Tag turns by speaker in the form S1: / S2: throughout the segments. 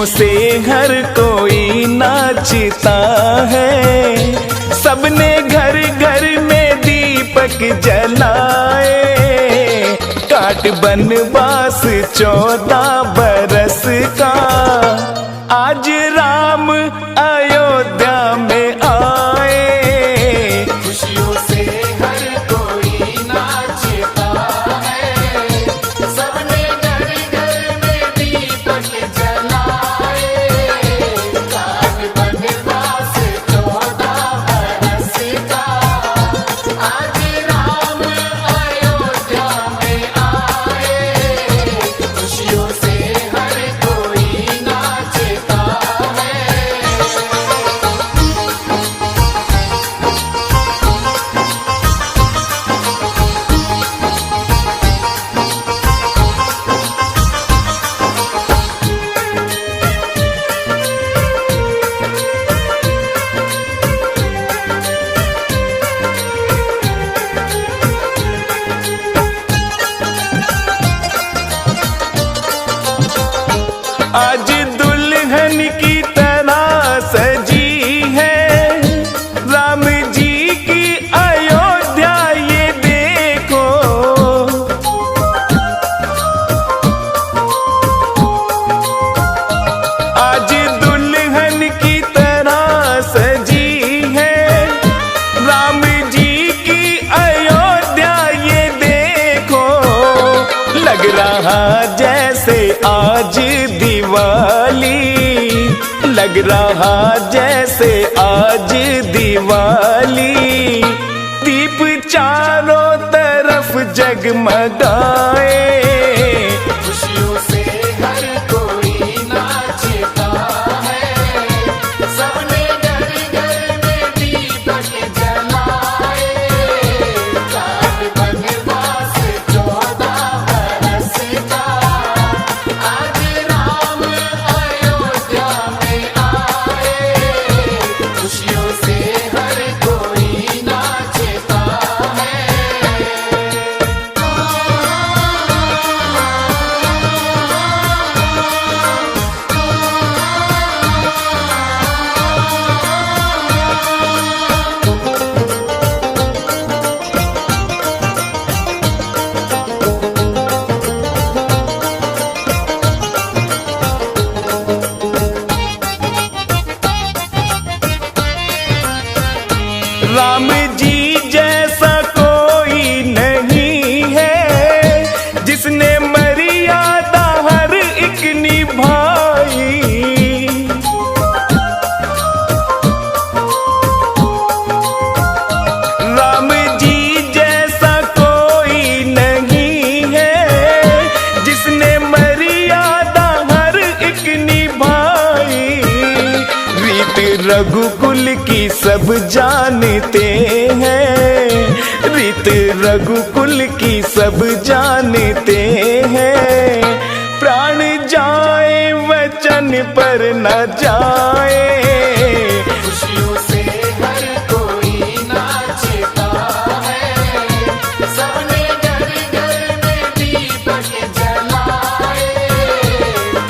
S1: से हर कोई नाचता है, सबने घर घर में दीपक जलाए। काट बनवास 14 बरस का, आज राम अयोध्या में आए।
S2: खुशियों से हर कोई नाचता है, सबने घर घर में दीपक जलाए। काट बनवास 14 बरस का, आज राम अयोध्या में आए। खुशियों से हर कोई नाचता है।
S1: आज दुल्हन की तरह सजी है राम जी की अयोध्या, ये देखो। आज दुल्हन की तरह सजी है राम जी की अयोध्या, ये देखो। लग रहा जैसे आज दिवाली, लग रहा जैसे आज दिवाली। दीप चारों तरफ जगमगाए।
S2: खुशियों से हर कोई नाचता है, सबने घर घर में दीपक जलाए। काट बनवास 14 बरस का, आज राम अयोध्या में आए। खुशियों से हर कोई नाचता है।
S1: राम जी जैसा कोई नहीं है, जिसने मर्यादा हर एक निभाई। राम जी जैसा कोई नहीं है, जिसने मर्यादा हर एक निभाई। रीत रघुकुल की सब जानते हैं, रीत रघुकुल की सब जानते हैं। प्राण जाए वचन पर न जाए।
S2: खुशियों से हर कोई नाचता है, सबने घर घर में दीपक जलाए।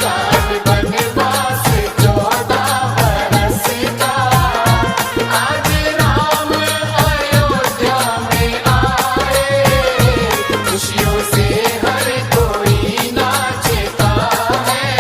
S2: काट बनवास 14 बरस का, आज राम अयोध्या में आए। खुशियों से हर कोई नाचता है।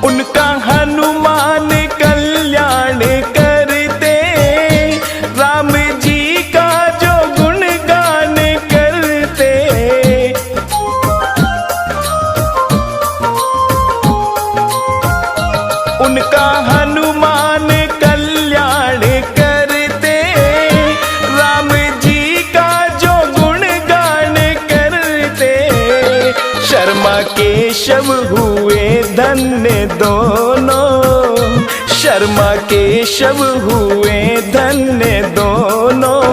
S1: उनका हनुमान कल्याण करते, राम जी का जो गुणगान करते। उनका हनुमान कल्याण करते, राम जी का जो गुणगान करते। शर्मा केशव हुए धन्य दोनों, शर्मा केशव हुए धन्य दोनों,